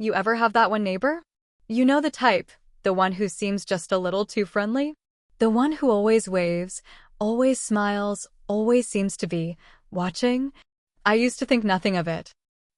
You ever have that one neighbor? You know the type, the one who seems just a little too friendly? The one who always waves, always smiles, always seems to be watching? I used to think nothing of it.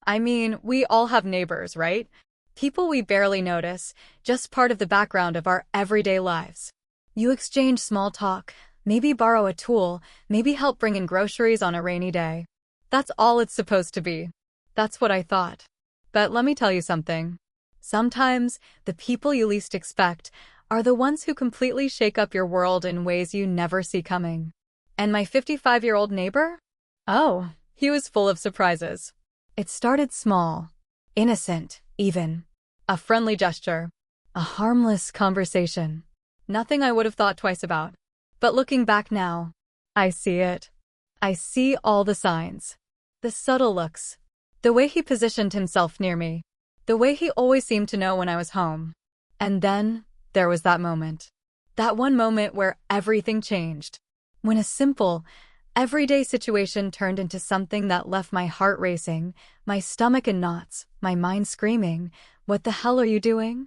I mean, we all have neighbors, right? People we barely notice, just part of the background of our everyday lives. You exchange small talk, maybe borrow a tool, maybe help bring in groceries on a rainy day. That's all it's supposed to be. That's what I thought. But let me tell you something. Sometimes, the people you least expect are the ones who completely shake up your world in ways you never see coming. And my 55-year-old neighbor? Oh, he was full of surprises. It started small, innocent, even. A friendly gesture. A harmless conversation. Nothing I would have thought twice about. But looking back now, I see it. I see all the signs. The subtle looks. The way he positioned himself near me. The way he always seemed to know when I was home. And then, there was that moment. That one moment where everything changed. When a simple, everyday situation turned into something that left my heart racing, my stomach in knots, my mind screaming, "What the hell are you doing?"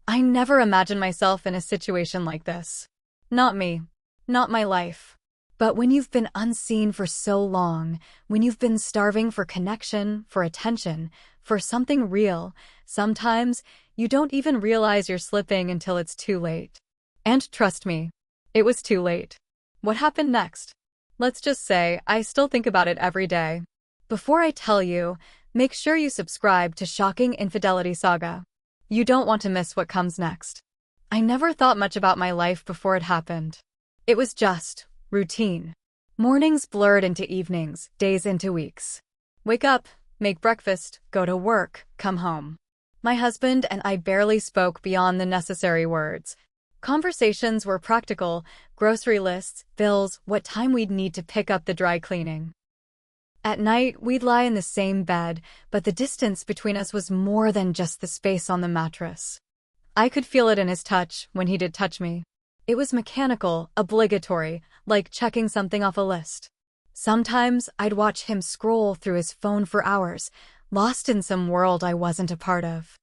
I never imagined myself in a situation like this. Not me. Not my life. But when you've been unseen for so long, when you've been starving for connection, for attention, for something real, sometimes you don't even realize you're slipping until it's too late. And trust me, it was too late. What happened next? Let's just say I still think about it every day. Before I tell you, make sure you subscribe to Shocking Infidelity Saga. You don't want to miss what comes next. I never thought much about my life before it happened. It was just routine. Mornings blurred into evenings, days into weeks. Wake up, make breakfast, go to work, come home. My husband and I barely spoke beyond the necessary words. Conversations were practical, grocery lists, bills, what time we'd need to pick up the dry cleaning. At night, we'd lie in the same bed, but the distance between us was more than just the space on the mattress. I could feel it in his touch when he did touch me. It was mechanical, obligatory, like checking something off a list. Sometimes I'd watch him scroll through his phone for hours, lost in some world I wasn't a part of.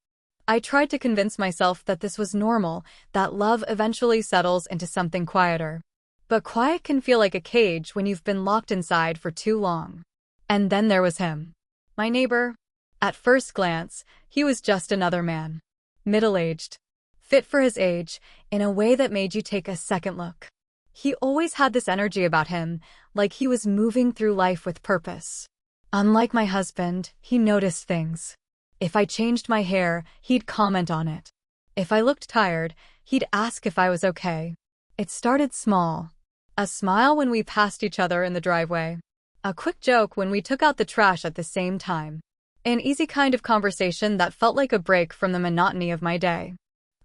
I tried to convince myself that this was normal, that love eventually settles into something quieter. But quiet can feel like a cage when you've been locked inside for too long. And then there was him. My neighbor. At first glance, he was just another man. Middle-aged. Fit for his age, in a way that made you take a second look. He always had this energy about him, like he was moving through life with purpose. Unlike my husband, he noticed things. If I changed my hair, he'd comment on it. If I looked tired, he'd ask if I was okay. It started small. A smile when we passed each other in the driveway. A quick joke when we took out the trash at the same time. An easy kind of conversation that felt like a break from the monotony of my day.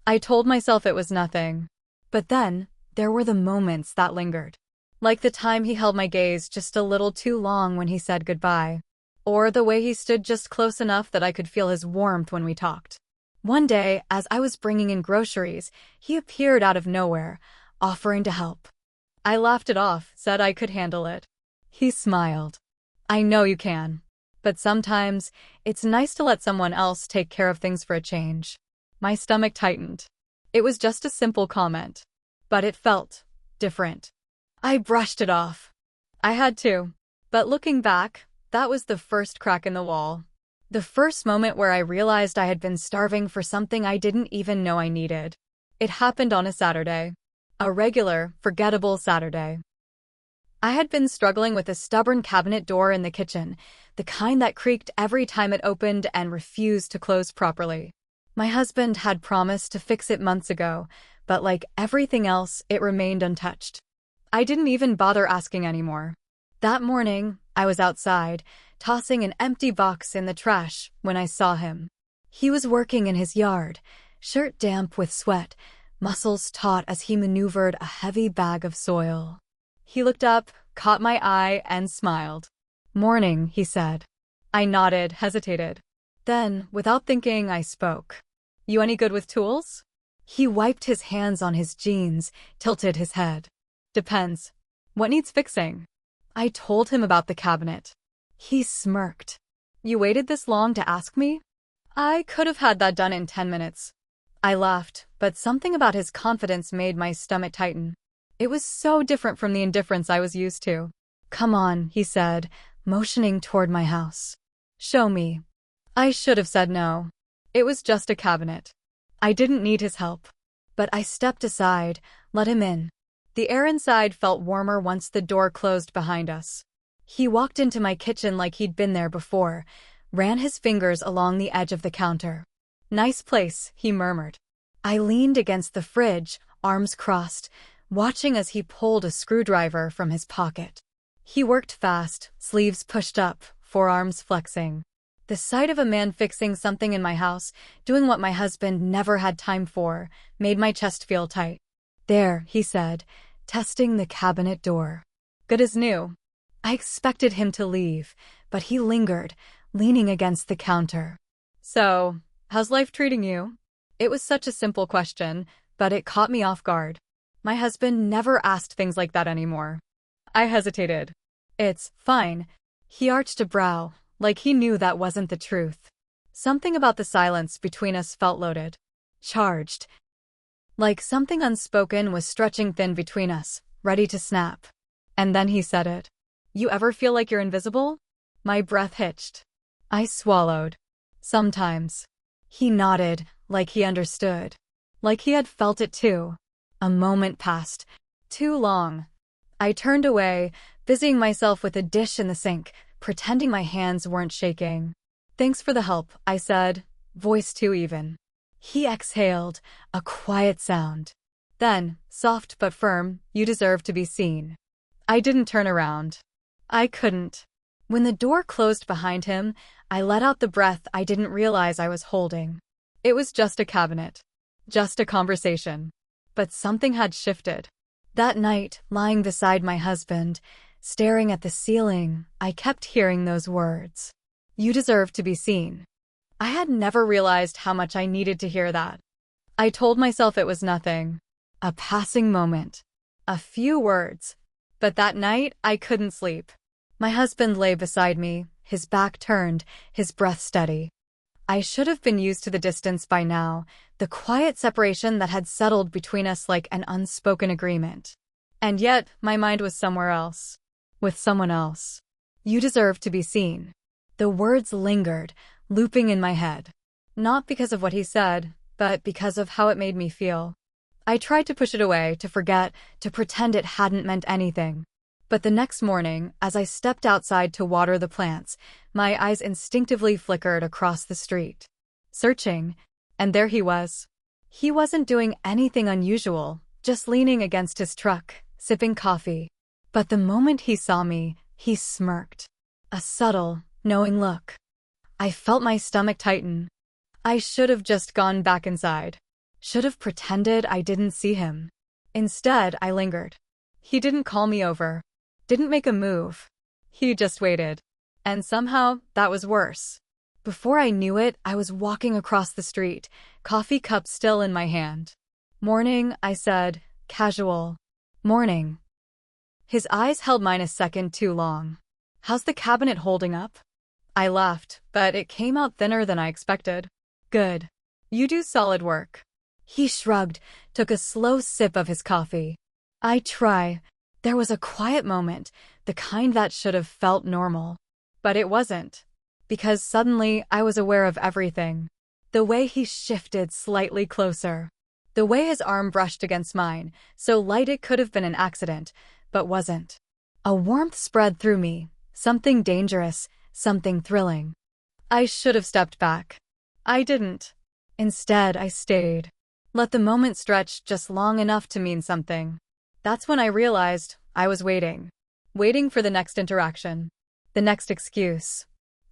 I told myself it was nothing. But then, there were the moments that lingered. Like the time he held my gaze just a little too long when he said goodbye. Or the way he stood just close enough that I could feel his warmth when we talked. One day, as I was bringing in groceries, he appeared out of nowhere, offering to help. I laughed it off, said I could handle it. He smiled. I know you can. But sometimes, it's nice to let someone else take care of things for a change. My stomach tightened. It was just a simple comment. But it felt different. I brushed it off. I had to. But looking back, that was the first crack in the wall. The first moment where I realized I had been starving for something I didn't even know I needed. It happened on a Saturday. A regular, forgettable Saturday. I had been struggling with a stubborn cabinet door in the kitchen, the kind that creaked every time it opened and refused to close properly. My husband had promised to fix it months ago, but like everything else, it remained untouched. I didn't even bother asking anymore. That morning, I was outside, tossing an empty box in the trash, when I saw him. He was working in his yard, shirt damp with sweat, muscles taut as he maneuvered a heavy bag of soil. He looked up, caught my eye, and smiled. "Morning," he said. I nodded, hesitated. Then, without thinking, I spoke. "You any good with tools?" He wiped his hands on his jeans, tilted his head. "Depends. What needs fixing?" I told him about the cabinet. He smirked. "You waited this long to ask me?" I could have had that done in 10 minutes. I laughed, but something about his confidence made my stomach tighten. It was so different from the indifference I was used to. "Come on," he said, motioning toward my house. "Show me." I should have said no. It was just a cabinet. I didn't need his help. But I stepped aside, let him in. The air inside felt warmer once the door closed behind us. He walked into my kitchen like he'd been there before, ran his fingers along the edge of the counter. "Nice place," he murmured. I leaned against the fridge, arms crossed, watching as he pulled a screwdriver from his pocket. He worked fast, sleeves pushed up, forearms flexing. The sight of a man fixing something in my house, doing what my husband never had time for, made my chest feel tight. "There," he said, testing the cabinet door. "Good as new." I expected him to leave, but he lingered, leaning against the counter. "So, how's life treating you?" It was such a simple question, but it caught me off guard. My husband never asked things like that anymore. I hesitated. "It's fine." He arched a brow, like he knew that wasn't the truth. Something about the silence between us felt loaded. Charged. Like something unspoken was stretching thin between us, ready to snap. And then he said it. "You ever feel like you're invisible?" My breath hitched. I swallowed. "Sometimes." He nodded, like he understood. Like he had felt it too. A moment passed. Too long. I turned away, busying myself with a dish in the sink, pretending my hands weren't shaking. "Thanks for the help," I said, voice too even. He exhaled, a quiet sound. Then, soft but firm, "You deserve to be seen." I didn't turn around. I couldn't. When the door closed behind him, I let out the breath I didn't realize I was holding. It was just a cabinet. Just a conversation. But something had shifted. That night, lying beside my husband, staring at the ceiling, I kept hearing those words. "You deserve to be seen." I had never realized how much I needed to hear that. I told myself it was nothing. A passing moment. A few words. But that night, I couldn't sleep. My husband lay beside me, his back turned, his breath steady. I should have been used to the distance by now, the quiet separation that had settled between us like an unspoken agreement. And yet, my mind was somewhere else. With someone else. "You deserve to be seen." The words lingered, looping in my head. Not because of what he said, but because of how it made me feel. I tried to push it away, to forget, to pretend it hadn't meant anything. But the next morning, as I stepped outside to water the plants, my eyes instinctively flickered across the street. Searching, and there he was. He wasn't doing anything unusual, just leaning against his truck, sipping coffee. But the moment he saw me, he smirked. A subtle, knowing look. I felt my stomach tighten. I should have just gone back inside. Should have pretended I didn't see him. Instead, I lingered. He didn't call me over. Didn't make a move. He just waited. And somehow, that was worse. Before I knew it, I was walking across the street, coffee cup still in my hand. "Morning," I said, casual. "Morning." His eyes held mine a second too long. "How's the cabinet holding up?" I laughed, but it came out thinner than I expected. "Good. You do solid work." He shrugged, took a slow sip of his coffee. "I try." There was a quiet moment, the kind that should have felt normal. But it wasn't. Because suddenly I was aware of everything. The way he shifted slightly closer. The way his arm brushed against mine, so light it could have been an accident, but wasn't. A warmth spread through me, something dangerous, something thrilling. I should have stepped back. I didn't. Instead, I stayed. Let the moment stretch just long enough to mean something. That's when I realized I was waiting. Waiting for the next interaction. The next excuse.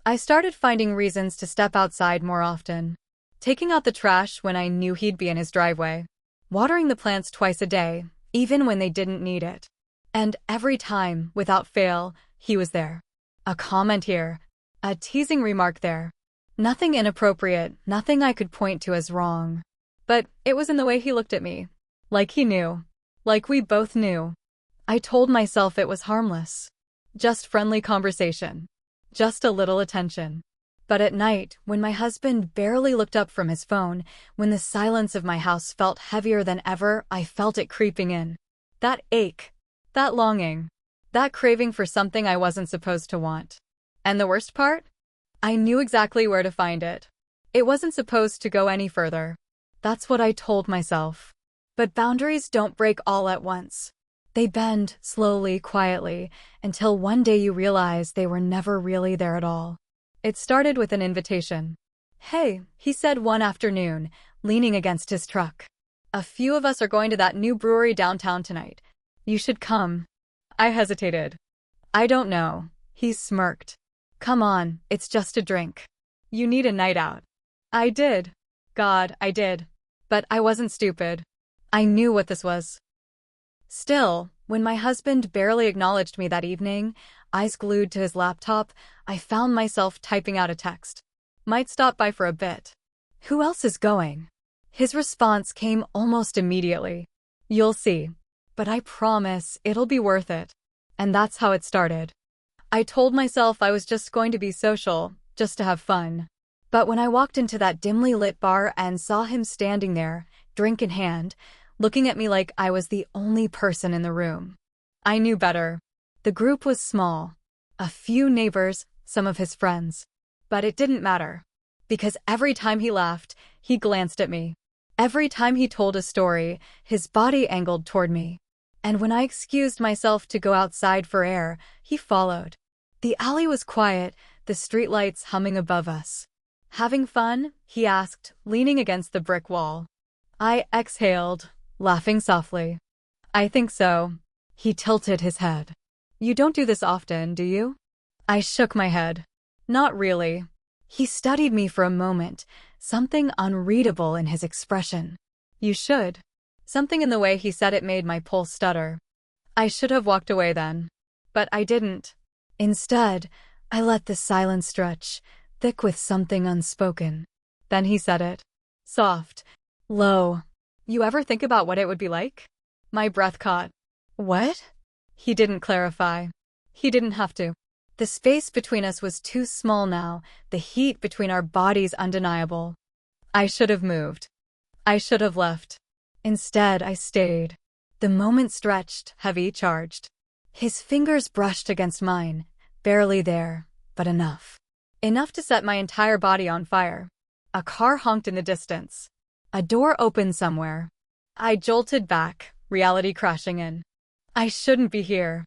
I started finding reasons to step outside more often. Taking out the trash when I knew he'd be in his driveway. Watering the plants twice a day, even when they didn't need it. And every time, without fail, he was there. A comment here. A teasing remark there. Nothing inappropriate, nothing I could point to as wrong. But it was in the way he looked at me. Like he knew. Like we both knew. I told myself it was harmless. Just friendly conversation. Just a little attention. But at night, when my husband barely looked up from his phone, when the silence of my house felt heavier than ever, I felt it creeping in. That ache, that longing, that craving for something I wasn't supposed to want. And the worst part? I knew exactly where to find it. It wasn't supposed to go any further. That's what I told myself. But boundaries don't break all at once. They bend, slowly, quietly, until one day you realize they were never really there at all. It started with an invitation. "Hey," he said one afternoon, leaning against his truck. "A few of us are going to that new brewery downtown tonight. You should come." I hesitated. "I don't know." He smirked. "Come on, it's just a drink. You need a night out." I did. God, I did. But I wasn't stupid. I knew what this was. Still, when my husband barely acknowledged me that evening, eyes glued to his laptop, I found myself typing out a text. "Might stop by for a bit. Who else is going?" His response came almost immediately. "You'll see. But I promise it'll be worth it." And that's how it started. I told myself I was just going to be social, just to have fun. But when I walked into that dimly lit bar and saw him standing there, drink in hand, looking at me like I was the only person in the room, I knew better. The group was small. A few neighbors, some of his friends. But it didn't matter. Because every time he laughed, he glanced at me. Every time he told a story, his body angled toward me. And when I excused myself to go outside for air, he followed. The alley was quiet, the streetlights humming above us. "Having fun?" he asked, leaning against the brick wall. I exhaled, laughing softly. "I think so." He tilted his head. "You don't do this often, do you?" I shook my head. "Not really." He studied me for a moment, something unreadable in his expression. "You should." Something in the way he said it made my pulse stutter. I should have walked away then. But I didn't. Instead, I let the silence stretch, thick with something unspoken. Then he said it. Soft. Low. "You ever think about what it would be like?" My breath caught. "What?" He didn't clarify. He didn't have to. The space between us was too small now, the heat between our bodies undeniable. I should have moved. I should have left. Instead, I stayed. The moment stretched, heavy, charged. His fingers brushed against mine, barely there, but enough. Enough to set my entire body on fire. A car honked in the distance. A door opened somewhere. I jolted back, reality crashing in. I shouldn't be here.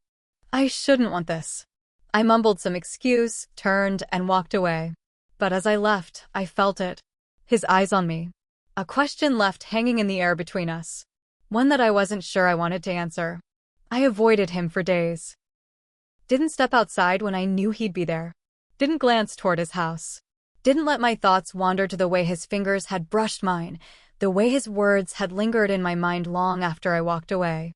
I shouldn't want this. I mumbled some excuse, turned, and walked away. But as I left, I felt it. His eyes on me. A question left hanging in the air between us. One that I wasn't sure I wanted to answer. I avoided him for days. Didn't step outside when I knew he'd be there. Didn't glance toward his house. Didn't let my thoughts wander to the way his fingers had brushed mine, the way his words had lingered in my mind long after I walked away.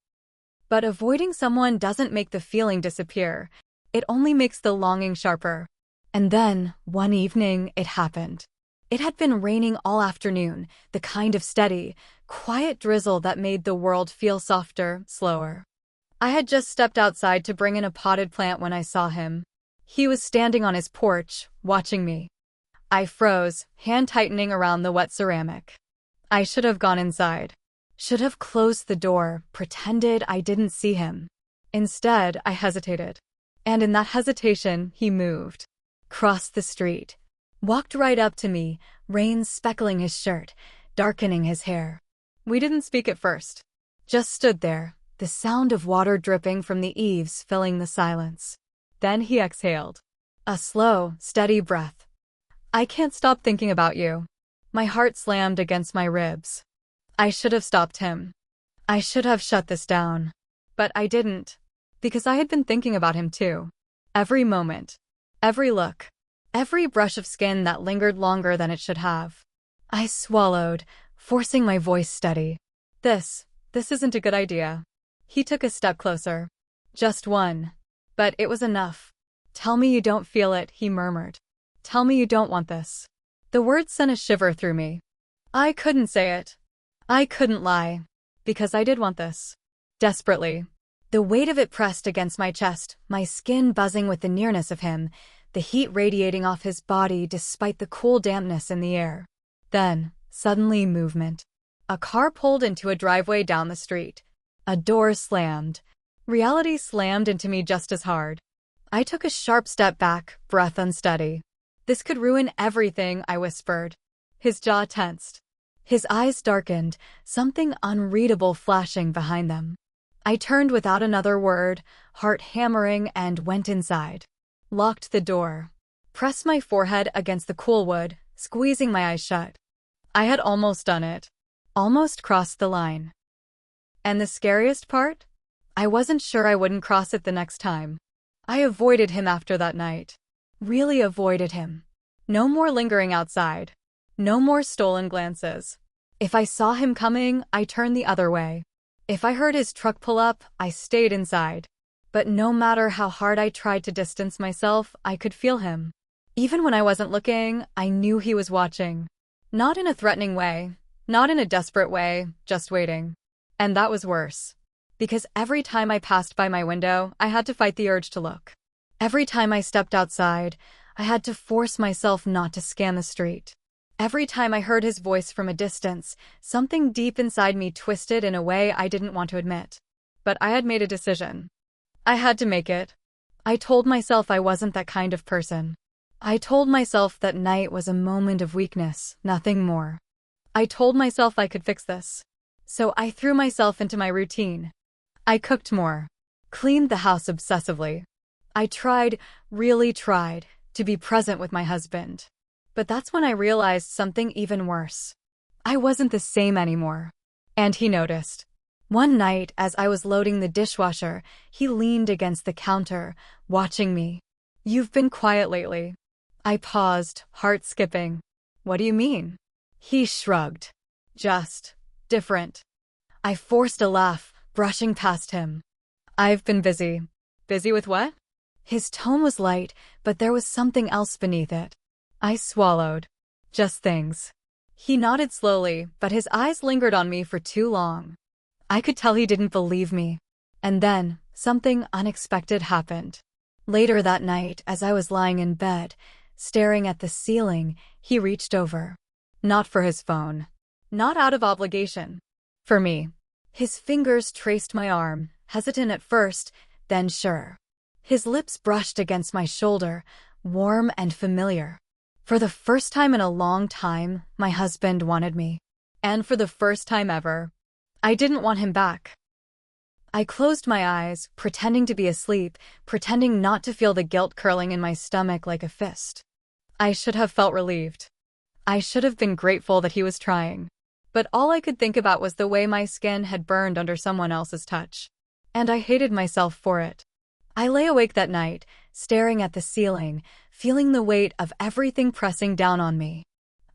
But avoiding someone doesn't make the feeling disappear. It only makes the longing sharper. And then, one evening, it happened. It had been raining all afternoon, the kind of steady, quiet drizzle that made the world feel softer, slower. I had just stepped outside to bring in a potted plant when I saw him. He was standing on his porch, watching me. I froze, hand tightening around the wet ceramic. I should have gone inside. Should have closed the door, pretended I didn't see him. Instead, I hesitated. And in that hesitation, he moved. Crossed the street. Walked right up to me, rain speckling his shirt, darkening his hair. We didn't speak at first. Just stood there, the sound of water dripping from the eaves filling the silence. Then he exhaled. A slow, steady breath. "I can't stop thinking about you." My heart slammed against my ribs. I should have stopped him. I should have shut this down. But I didn't. Because I had been thinking about him too. Every moment. Every look. Every brush of skin that lingered longer than it should have. I swallowed, forcing my voice steady. This isn't a good idea." He took a step closer. Just one. But it was enough. "Tell me you don't feel it," he murmured. "Tell me you don't want this." The words sent a shiver through me. I couldn't say it. I couldn't lie. Because I did want this. Desperately. The weight of it pressed against my chest, my skin buzzing with the nearness of him, the heat radiating off his body despite the cool dampness in the air. Then, suddenly movement. A car pulled into a driveway down the street. A door slammed. Reality slammed into me just as hard. I took a sharp step back, breath unsteady. This could ruin everything, I whispered. His jaw tensed. His eyes darkened, something unreadable flashing behind them. I turned without another word, heart hammering, and went inside. Locked the door. Pressed my forehead against the cool wood, squeezing my eyes shut. I had almost done it. Almost crossed the line. And the scariest part? I wasn't sure I wouldn't cross it the next time. I avoided him after that night. Really avoided him. No more lingering outside. No more stolen glances. If I saw him coming, I turned the other way. If I heard his truck pull up, I stayed inside. But no matter how hard I tried to distance myself, I could feel him. Even when I wasn't looking, I knew he was watching. Not in a threatening way, not in a desperate way, just waiting. And that was worse. Because every time I passed by my window, I had to fight the urge to look. Every time I stepped outside, I had to force myself not to scan the street. Every time I heard his voice from a distance, something deep inside me twisted in a way I didn't want to admit. But I had made a decision. I had to make it. I told myself I wasn't that kind of person. I told myself that night was a moment of weakness, nothing more. I told myself I could fix this. So I threw myself into my routine. I cooked more. Cleaned the house obsessively. I tried, really tried, to be present with my husband. But that's when I realized something even worse. I wasn't the same anymore. And he noticed. One night, as I was loading the dishwasher, he leaned against the counter, watching me. "You've been quiet lately." I paused, heart skipping. "What do you mean?" He shrugged. "Just different." I forced a laugh, brushing past him. "I've been busy." "Busy with what?" His tone was light, but there was something else beneath it. I swallowed. "Just things." He nodded slowly, but his eyes lingered on me for too long. I could tell he didn't believe me. And then, something unexpected happened. Later that night, as I was lying in bed, staring at the ceiling, he reached over. Not for his phone. Not out of obligation. For me. His fingers traced my arm, hesitant at first, then sure. His lips brushed against my shoulder, warm and familiar. For the first time in a long time, my husband wanted me. And for the first time ever, I didn't want him back. I closed my eyes, pretending to be asleep, pretending not to feel the guilt curling in my stomach like a fist. I should have felt relieved. I should have been grateful that he was trying. But all I could think about was the way my skin had burned under someone else's touch. And I hated myself for it. I lay awake that night, staring at the ceiling, feeling the weight of everything pressing down on me.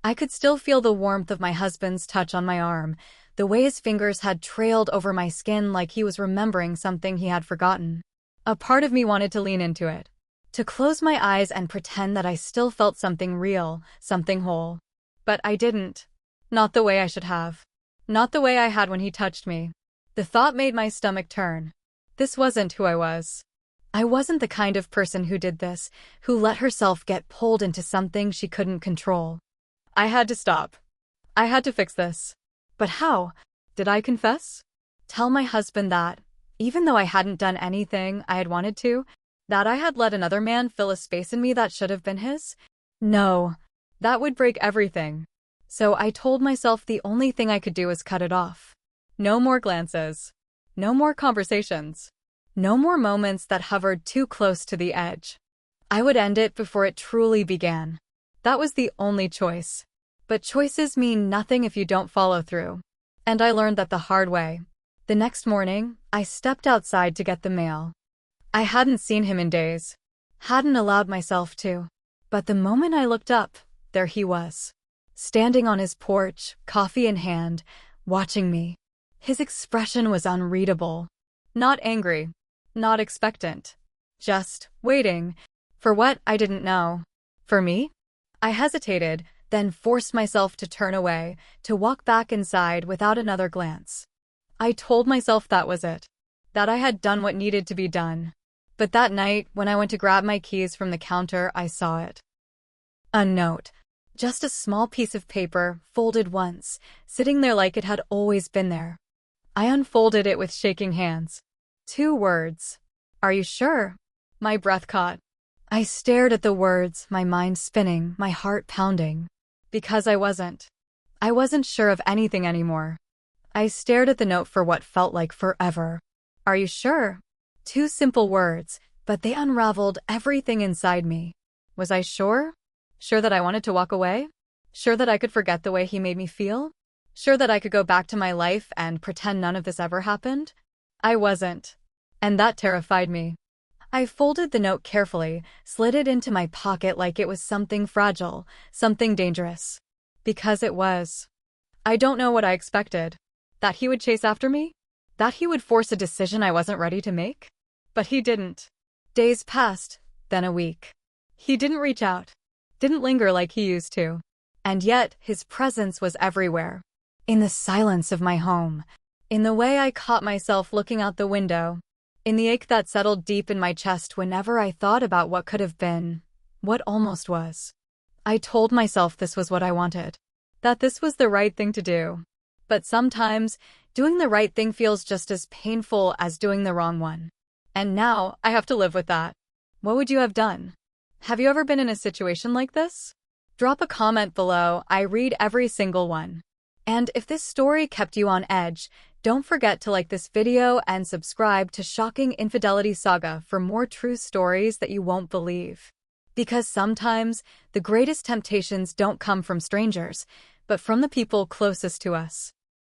I could still feel the warmth of my husband's touch on my arm, the way his fingers had trailed over my skin like he was remembering something he had forgotten. A part of me wanted to lean into it, to close my eyes and pretend that I still felt something real, something whole. But I didn't. Not the way I should have. Not the way I had when he touched me. The thought made my stomach turn. This wasn't who I was. I wasn't the kind of person who did this, who let herself get pulled into something she couldn't control. I had to stop. I had to fix this. But how? Did I confess? Tell my husband that, even though I hadn't done anything I had wanted to, that I had let another man fill a space in me that should have been his? No. That would break everything. So I told myself the only thing I could do was cut it off. No more glances. No more conversations. No more moments that hovered too close to the edge. I would end it before it truly began. That was the only choice. But choices mean nothing if you don't follow through. And I learned that the hard way. The next morning, I stepped outside to get the mail. I hadn't seen him in days. Hadn't allowed myself to. But the moment I looked up, there he was. Standing on his porch, coffee in hand, watching me. His expression was unreadable. Not angry. Not expectant. Just waiting. For what, I didn't know. For me? I hesitated, then forced myself to turn away, to walk back inside without another glance. I told myself that was it. That I had done what needed to be done. But that night, when I went to grab my keys from the counter, I saw it. A note. Just a small piece of paper, folded once, sitting there like it had always been there. I unfolded it with shaking hands. 2 words. Are you sure? My breath caught. I stared at the words, my mind spinning, my heart pounding. Because I wasn't. I wasn't sure of anything anymore. I stared at the note for what felt like forever. Are you sure? 2 simple words, but they unraveled everything inside me. Was I sure? Sure that I wanted to walk away? Sure that I could forget the way he made me feel? Sure that I could go back to my life and pretend none of this ever happened? I wasn't. And that terrified me. I folded the note carefully, slid it into my pocket like it was something fragile, something dangerous. Because it was. I don't know what I expected. That he would chase after me? That he would force a decision I wasn't ready to make? But he didn't. Days passed, then a week. He didn't reach out. Didn't linger like he used to. And yet, his presence was everywhere. In the silence of my home. In the way I caught myself looking out the window. In the ache that settled deep in my chest whenever I thought about what could have been. What almost was. I told myself this was what I wanted. That this was the right thing to do. But sometimes, doing the right thing feels just as painful as doing the wrong one. And now, I have to live with that. What would you have done? Have you ever been in a situation like this? Drop a comment below. I read every single one. And if this story kept you on edge, don't forget to like this video and subscribe to Shocking Infidelity Saga for more true stories that you won't believe. Because sometimes, the greatest temptations don't come from strangers, but from the people closest to us.